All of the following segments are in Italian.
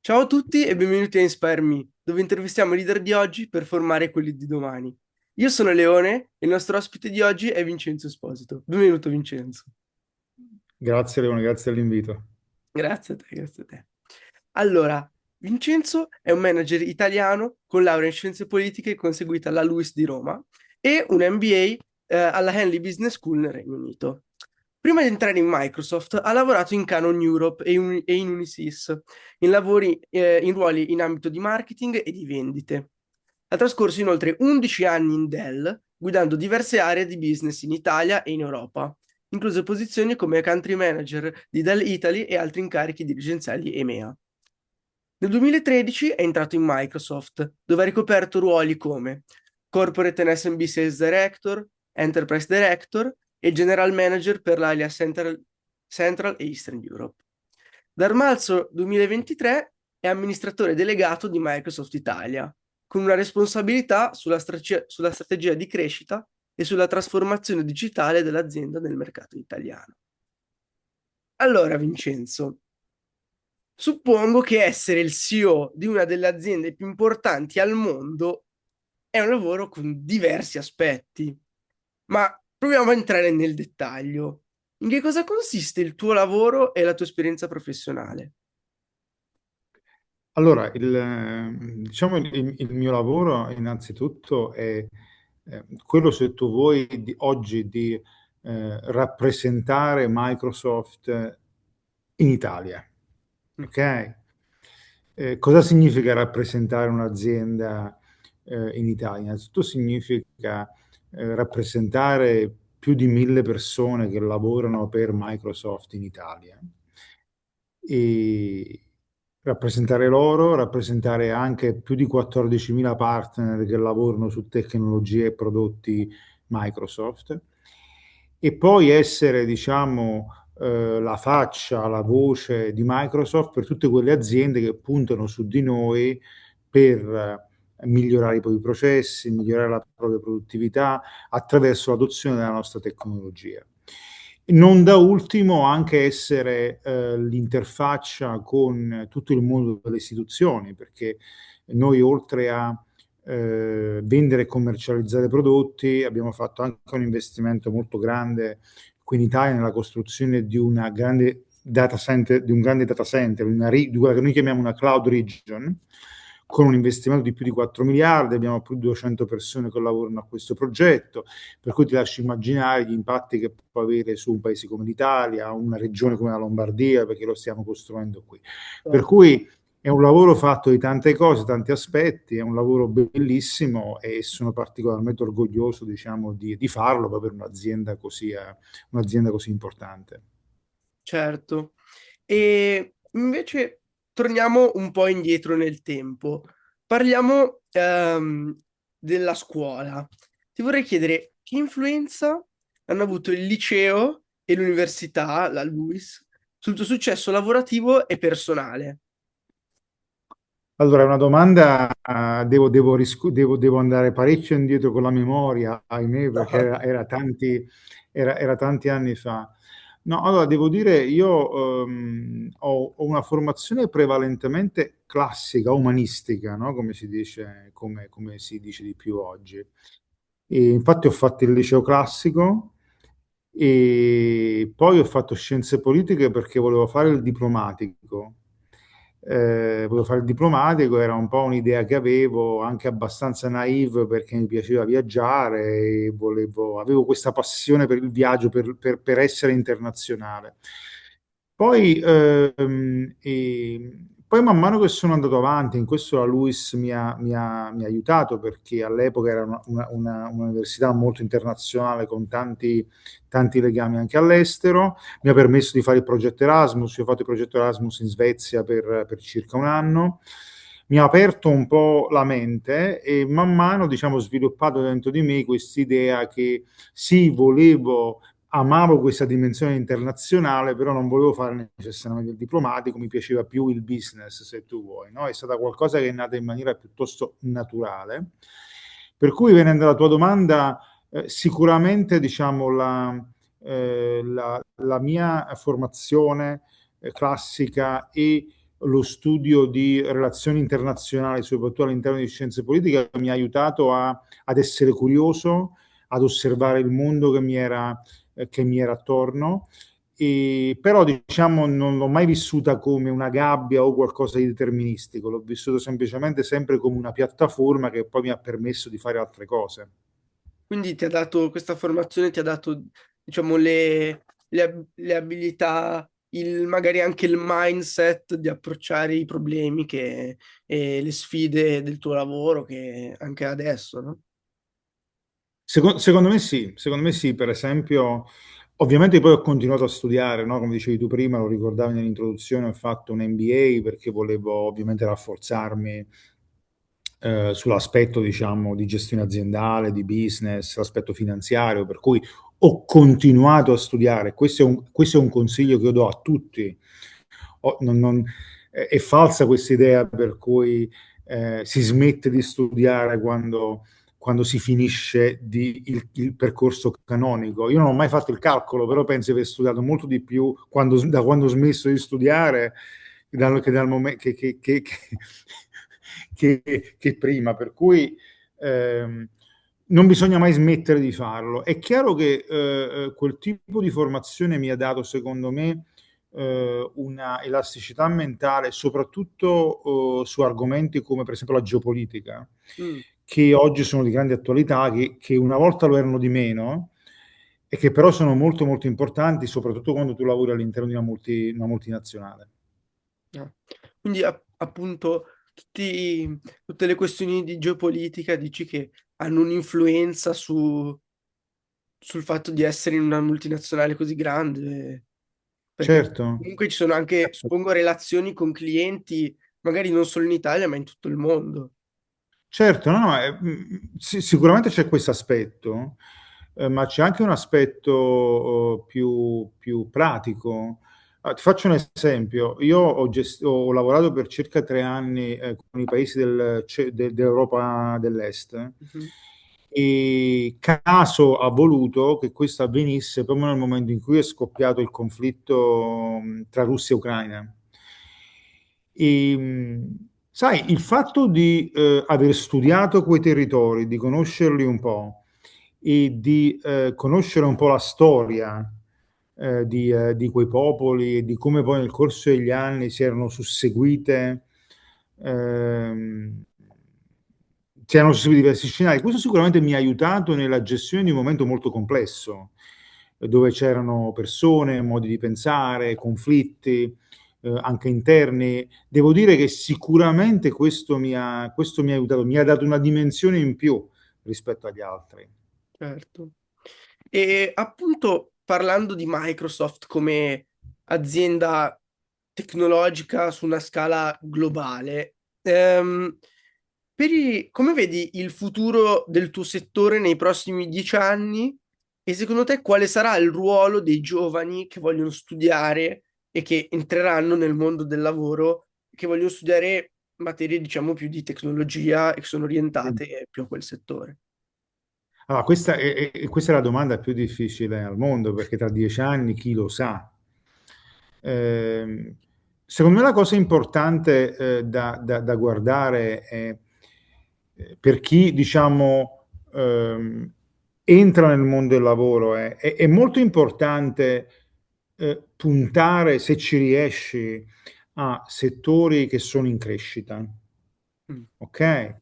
Ciao a tutti e benvenuti a Inspire Me, dove intervistiamo i leader di oggi per formare quelli di domani. Io sono Leone e il nostro ospite di oggi è Vincenzo Esposito. Benvenuto Vincenzo. Grazie Leone, grazie dell'invito. Grazie a te, grazie a te. Allora, Vincenzo è un manager italiano con laurea in scienze politiche conseguita alla LUISS di Roma e un MBA alla Henley Business School nel Regno Unito. Prima di entrare in Microsoft ha lavorato in Canon Europe e in Unisys, in ruoli in ambito di marketing e di vendite. Ha trascorso inoltre 11 anni in Dell, guidando diverse aree di business in Italia e in Europa, incluse posizioni come country manager di Dell Italy e altri incarichi dirigenziali EMEA. Nel 2013 è entrato in Microsoft, dove ha ricoperto ruoli come Corporate and SMB Sales Director, Enterprise Director e General Manager per l'area Central e Eastern Europe. Dal marzo 2023 è amministratore delegato di Microsoft Italia, con una responsabilità sulla strategia di crescita e sulla trasformazione digitale dell'azienda nel mercato italiano. Allora, Vincenzo, suppongo che essere il CEO di una delle aziende più importanti al mondo è un lavoro con diversi aspetti, ma proviamo a entrare nel dettaglio. In che cosa consiste il tuo lavoro e la tua esperienza professionale? Allora, diciamo il mio lavoro innanzitutto è quello, se tu vuoi, oggi di rappresentare Microsoft in Italia. Mm. Ok? Cosa significa rappresentare un'azienda in Italia? Innanzitutto significa rappresentare più di 1.000 persone che lavorano per Microsoft in Italia e rappresentare loro, rappresentare anche più di 14.000 partner che lavorano su tecnologie e prodotti Microsoft e poi essere, diciamo, la faccia, la voce di Microsoft per tutte quelle aziende che puntano su di noi per migliorare i propri processi, migliorare la propria produttività attraverso l'adozione della nostra tecnologia. Non da ultimo anche essere l'interfaccia con tutto il mondo delle istituzioni, perché noi oltre a vendere e commercializzare prodotti abbiamo fatto anche un investimento molto grande qui in Italia nella costruzione di una grande data center, di un grande data center, di quella che noi chiamiamo una cloud region, con un investimento di più di 4 miliardi, abbiamo più di 200 persone che lavorano a questo progetto, per cui ti lascio immaginare gli impatti che può avere su un paese come l'Italia, una regione come la Lombardia, perché lo stiamo costruendo qui. Per Certo. cui è un lavoro fatto di tante cose, tanti aspetti, è un lavoro bellissimo e sono particolarmente orgoglioso, diciamo, di farlo per un'azienda così importante. Certo. E invece torniamo un po' indietro nel tempo. Parliamo della scuola. Ti vorrei chiedere che influenza hanno avuto il liceo e l'università, la LUISS, sul tuo successo lavorativo e personale. Allora, è una domanda, devo andare parecchio indietro con la memoria, ahimè, perché era tanti anni fa. No, allora, devo dire, io ho una formazione prevalentemente classica, umanistica, no? Come si dice di più oggi. E infatti ho fatto il liceo classico e poi ho fatto scienze politiche perché volevo fare il diplomatico. Volevo fare il diplomatico, era un po' un'idea che avevo, anche abbastanza naive perché mi piaceva viaggiare e avevo questa passione per il viaggio, per essere internazionale. Poi, poi man mano che sono andato avanti, in questo la LUISS mi ha aiutato perché all'epoca era un'università molto internazionale con tanti legami anche all'estero, mi ha permesso di fare il progetto Erasmus, io ho fatto il progetto Erasmus in Svezia per circa un anno, mi ha aperto un po' la mente e man mano, diciamo, ho sviluppato dentro di me quest'idea che sì, amavo questa dimensione internazionale, però non volevo fare necessariamente il diplomatico, mi piaceva più il business, se tu vuoi, no? È stata qualcosa che è nata in maniera piuttosto naturale. Per cui, venendo alla tua domanda, sicuramente, diciamo, la mia formazione classica e lo studio di relazioni internazionali, soprattutto all'interno di scienze politiche, mi ha aiutato ad essere curioso, ad osservare il mondo che mi era attorno. Però diciamo non l'ho mai vissuta come una gabbia o qualcosa di deterministico, l'ho vissuto semplicemente sempre come una piattaforma che poi mi ha permesso di fare altre cose. Quindi ti ha dato, questa formazione ti ha dato, diciamo, le abilità, magari anche il mindset di approcciare i problemi e le sfide del tuo lavoro che anche adesso, no? Secondo me sì, per esempio, ovviamente poi ho continuato a studiare, no? Come dicevi tu prima, lo ricordavi nell'introduzione, ho fatto un MBA perché volevo ovviamente rafforzarmi sull'aspetto, diciamo, di gestione aziendale, di business, l'aspetto finanziario, per cui ho continuato a studiare. Questo è un consiglio che io do a tutti. È falsa questa idea per cui si smette di studiare quando si finisce il percorso canonico. Io non ho mai fatto il calcolo, però penso di aver studiato molto di più da quando ho smesso di studiare che dal momento che prima, per cui non bisogna mai smettere di farlo. È chiaro che quel tipo di formazione mi ha dato, secondo me, una elasticità mentale, soprattutto su argomenti come per esempio la geopolitica, Mm, che oggi sono di grande attualità, che una volta lo erano di meno, e che però sono molto molto importanti, soprattutto quando tu lavori all'interno di una multinazionale. no. Quindi appunto tutte le questioni di geopolitica dici che hanno un'influenza sul fatto di essere in una multinazionale così grande, perché Certo. comunque ci sono anche, suppongo, relazioni con clienti, magari non solo in Italia, ma in tutto il mondo. Certo, no, no, sicuramente c'è questo aspetto, ma c'è anche un aspetto più pratico. Ah, ti faccio un esempio. Io ho lavorato per circa 3 anni con i paesi dell'Europa dell'Est Mhm. e caso ha voluto che questo avvenisse proprio nel momento in cui è scoppiato il conflitto tra Russia e Ucraina. Sai, il fatto di aver studiato quei territori, di conoscerli un po' e di conoscere un po' la storia di quei popoli e di come poi nel corso degli anni si erano susseguite, ehm, si erano susseguiti diversi scenari. Questo sicuramente mi ha aiutato nella gestione di un momento molto complesso, dove c'erano persone, modi di pensare, conflitti anche interni. Devo dire che sicuramente questo mi ha aiutato, mi ha dato una dimensione in più rispetto agli altri. Certo. E appunto parlando di Microsoft come azienda tecnologica su una scala globale, come vedi il futuro del tuo settore nei prossimi 10 anni? E secondo te quale sarà il ruolo dei giovani che vogliono studiare e che entreranno nel mondo del lavoro, che vogliono studiare materie, diciamo, più di tecnologia e che sono orientate più a quel settore? Allora, questa è la domanda più difficile al mondo, perché tra 10 anni chi lo sa? Ehm, Secondo me la cosa importante da guardare è per chi, diciamo, entra nel mondo del lavoro, è molto importante puntare, se ci riesci, a settori che sono in crescita. Mm, Ok?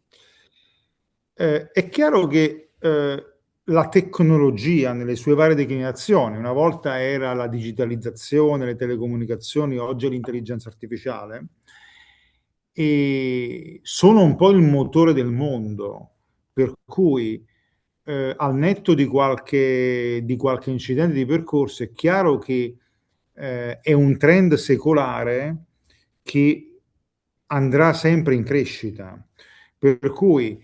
È chiaro che la tecnologia nelle sue varie declinazioni, una volta era la digitalizzazione, le telecomunicazioni, oggi è l'intelligenza artificiale, e sono un po' il motore del mondo, per cui al netto di qualche incidente di percorso, è chiaro che è un trend secolare che andrà sempre in crescita. Per cui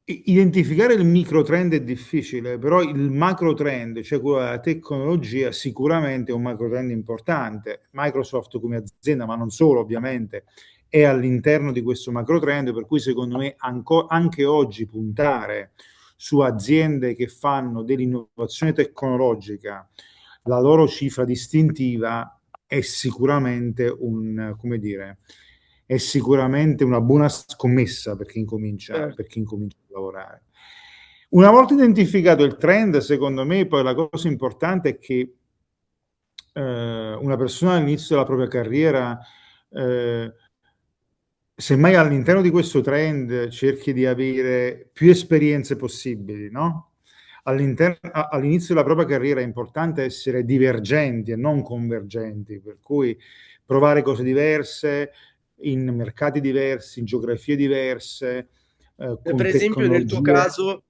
identificare il micro trend è difficile, però il macro trend, cioè quello della tecnologia, sicuramente è un macro trend importante. Microsoft come azienda, ma non solo ovviamente, è all'interno di questo macro trend, per cui secondo me anche oggi puntare su aziende che fanno dell'innovazione tecnologica la loro cifra distintiva è sicuramente come dire, è sicuramente una buona scommessa certo. per chi incomincia a lavorare. Una volta identificato il trend, secondo me, poi la cosa importante è che una persona all'inizio della propria carriera, eh, semmai all'interno di questo trend cerchi di avere più esperienze possibili, no? All'inizio della propria carriera è importante essere divergenti e non convergenti, per cui provare cose diverse in mercati diversi, in geografie diverse, Per con esempio, nel tuo tecnologie. caso,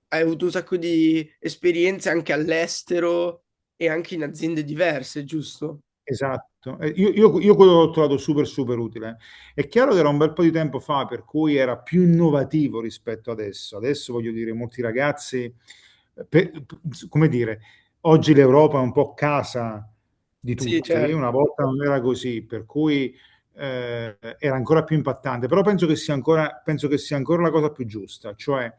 hai avuto un sacco di esperienze anche all'estero e anche in aziende diverse, giusto? Esatto. Io quello l'ho trovato super super utile. È chiaro che era un bel po' di tempo fa, per cui era più innovativo rispetto adesso. Adesso voglio dire, molti ragazzi, come dire, oggi l'Europa è un po' casa di Sì, tutti, certo. una volta non era così, per cui era ancora più impattante. Però penso che sia ancora la cosa più giusta, cioè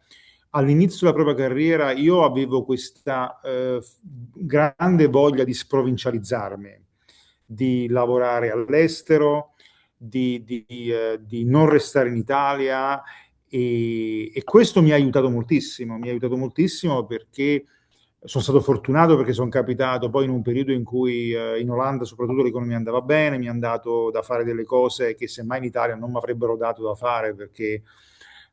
all'inizio della propria carriera io avevo questa grande voglia di sprovincializzarmi, di lavorare all'estero, di non restare in Italia e questo mi ha aiutato moltissimo perché sono stato fortunato perché sono capitato poi in un periodo in cui in Olanda soprattutto l'economia andava bene, mi hanno dato da fare delle cose che semmai in Italia non mi avrebbero dato da fare perché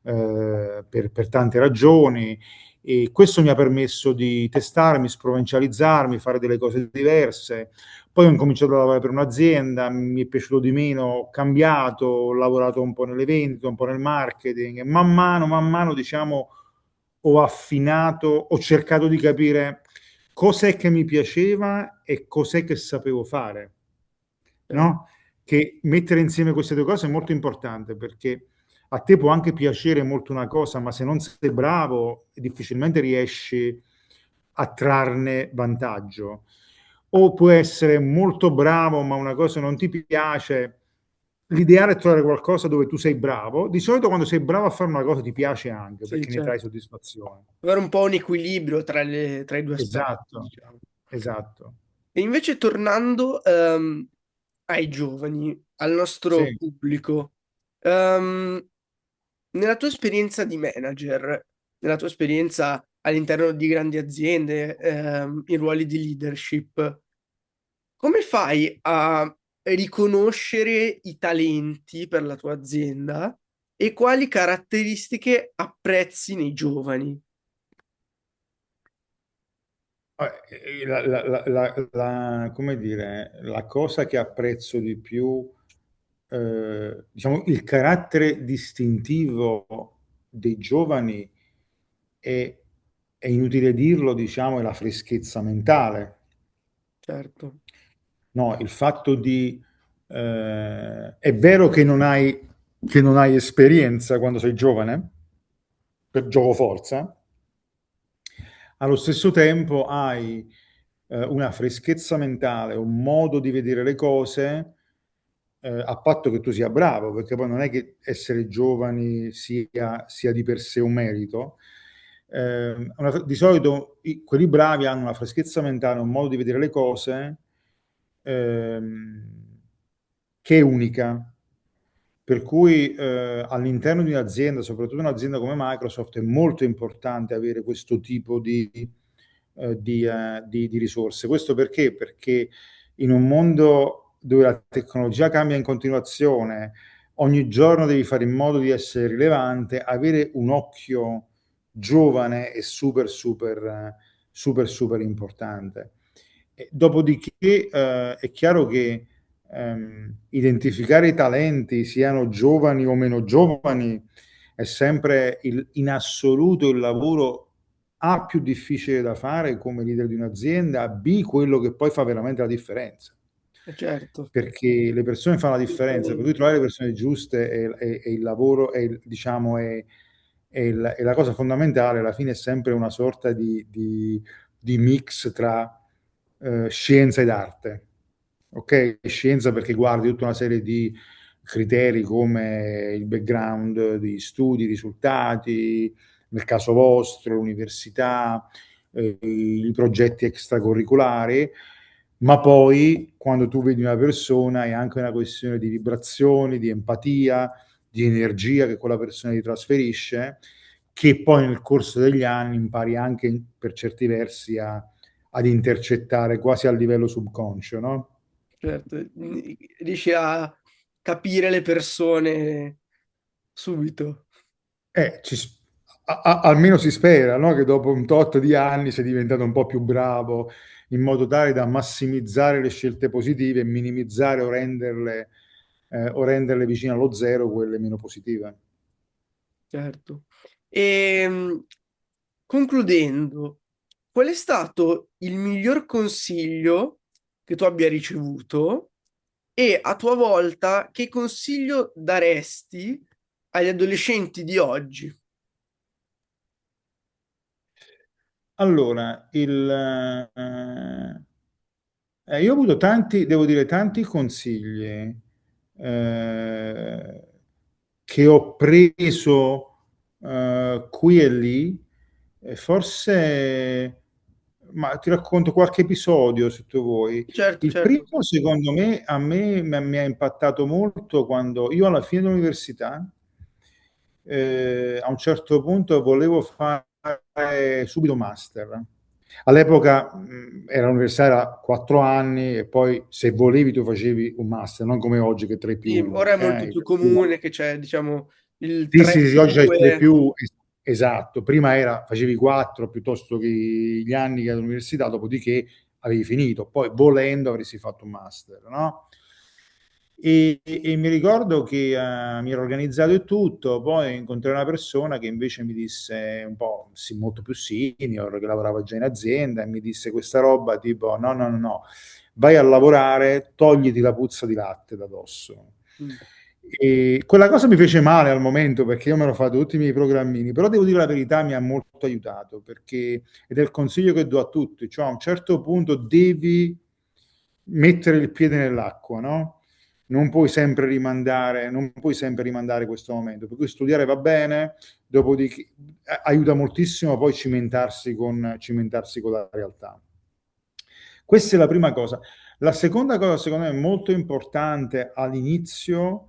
per tante ragioni e questo mi ha permesso di testarmi, sprovincializzarmi, fare delle cose diverse. Poi ho incominciato a lavorare per un'azienda, mi è piaciuto di meno, ho cambiato, ho lavorato un po' nelle vendite, un po' nel marketing e man mano, diciamo, ho affinato, ho cercato di capire cos'è che mi piaceva e cos'è che sapevo fare, Certo. no? Che mettere insieme queste due cose è molto importante perché a te può anche piacere molto una cosa, ma se non sei bravo, difficilmente riesci a trarne vantaggio. O puoi essere molto bravo, ma una cosa non ti piace. L'ideale è trovare qualcosa dove tu sei bravo. Di solito quando sei bravo a fare una cosa ti piace anche Sì, perché ne trai certo. soddisfazione. Avere un po' un equilibrio tra i due aspetti, Esatto, diciamo. esatto. E invece tornando ai giovani, al nostro Sì. pubblico, ehm, nella tua esperienza di manager, nella tua esperienza all'interno di grandi aziende, in ruoli di leadership, come fai a riconoscere i talenti per la tua azienda e quali caratteristiche apprezzi nei giovani? Come dire, la cosa che apprezzo di più, diciamo, il carattere distintivo dei giovani è, è inutile dirlo, diciamo, è la freschezza mentale. Certo, No, il fatto di... è vero che non hai esperienza quando sei giovane, per gioco forza, allo stesso tempo hai una freschezza mentale, un modo di vedere le cose, a patto che tu sia bravo, perché poi non è che essere giovani sia di per sé un merito. Di solito quelli bravi hanno una freschezza mentale, un modo di vedere le cose ehm, che è unica. Per cui all'interno di un'azienda, soprattutto un'azienda come Microsoft, è molto importante avere questo tipo di risorse. Questo perché? Perché in un mondo dove la tecnologia cambia in continuazione, ogni giorno devi fare in modo di essere rilevante, avere un occhio giovane è super, super importante. E dopodiché è chiaro che identificare i talenti, siano giovani o meno giovani, è sempre in assoluto il lavoro A più difficile da fare come leader di un'azienda, B quello che poi fa veramente la differenza. certo, Perché le persone fanno la differenza, per cui assolutamente. trovare le persone giuste è il lavoro, diciamo, è la cosa fondamentale, alla fine è sempre una sorta di mix tra scienza ed arte. Ok? Scienza perché guardi tutta una serie di criteri come il background di studi, risultati, nel caso vostro, l'università, i progetti extracurriculari, ma poi quando tu vedi una persona è anche una questione di vibrazioni, di empatia, di energia che quella persona ti trasferisce, che poi nel corso degli anni impari anche per certi versi ad intercettare quasi a livello subconscio, no? Certo, riesci a capire le persone subito. Eh, ci s- almeno si spera, no? Che dopo un tot di anni sei diventato un po' più bravo in modo tale da massimizzare le scelte positive e minimizzare o renderle vicine allo zero quelle meno positive. Certo. E concludendo, qual è stato il miglior consiglio che tu abbia ricevuto e a tua volta che consiglio daresti agli adolescenti di oggi? Allora, io ho avuto tanti, devo dire, tanti consigli eh, che ho preso qui e lì, e forse, ma ti racconto qualche episodio se tu vuoi. Certo, Il certo. primo, secondo me, a me mi ha impattato molto quando io alla fine dell'università, a un certo punto volevo fare subito master. All'epoca era l'università era 4 anni e poi se volevi tu facevi un master, non come oggi che 3 più Sì, 1. ora è molto più comune che c'è, diciamo, il Sì, sì, sì, oggi c'è il 3 3-2. più, esatto. Prima era, facevi 4 piuttosto che gli anni che all'università, dopodiché avevi finito. Poi volendo avresti fatto un master, no? E mi ricordo che mi ero organizzato e tutto, poi incontrai una persona che invece mi disse un po' sì, molto più senior, che lavorava già in azienda, e mi disse questa roba tipo no, no, no, no, vai a lavorare, togliti la puzza di latte da dosso. Mm. E quella cosa mi fece male al momento perché io mi ero fatto tutti i miei programmini, però devo dire la verità, mi ha molto aiutato perché, ed è il consiglio che do a tutti, cioè a un certo punto devi mettere il piede nell'acqua, no? Non puoi sempre rimandare questo momento, per cui studiare va bene, dopodiché aiuta moltissimo poi cimentarsi con la realtà. Questa è la prima cosa. La seconda cosa, secondo me, molto importante all'inizio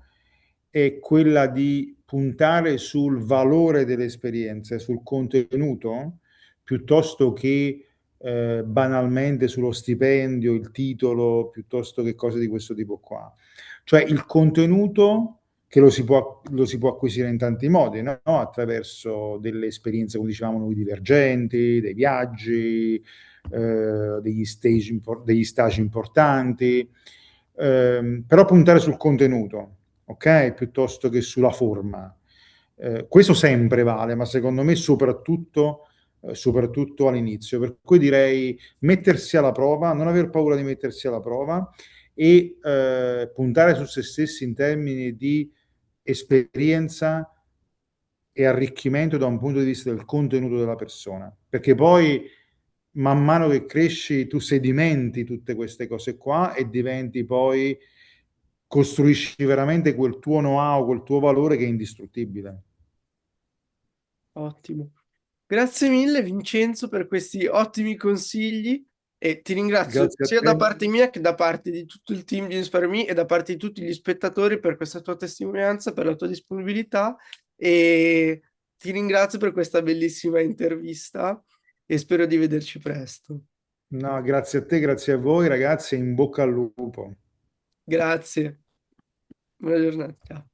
è quella di puntare sul valore delle esperienze, sul contenuto, piuttosto che banalmente sullo stipendio, il titolo, piuttosto che cose di questo tipo qua. Cioè il contenuto che lo si può acquisire in tanti modi, no? Attraverso delle esperienze, come dicevamo noi, divergenti, dei viaggi, degli stage importanti, però puntare sul contenuto, ok? Piuttosto che sulla forma. Questo sempre vale, ma secondo me soprattutto all'inizio. Per cui direi mettersi alla prova, non aver paura di mettersi alla prova e puntare su se stessi in termini di esperienza e arricchimento da un punto di vista del contenuto della persona, perché poi man mano che cresci tu sedimenti tutte queste cose qua e diventi poi, costruisci veramente quel tuo know-how, quel tuo valore che è indistruttibile. Ottimo. Grazie mille Vincenzo per questi ottimi consigli e ti ringrazio Grazie a sia da te. parte mia che da parte di tutto il team di Inspire Me e da parte di tutti gli spettatori per questa tua testimonianza, per la tua disponibilità e ti ringrazio per questa bellissima intervista e spero di vederci presto. No, grazie a te, grazie a voi ragazzi, e in bocca al lupo. Grazie, buona giornata. Ciao.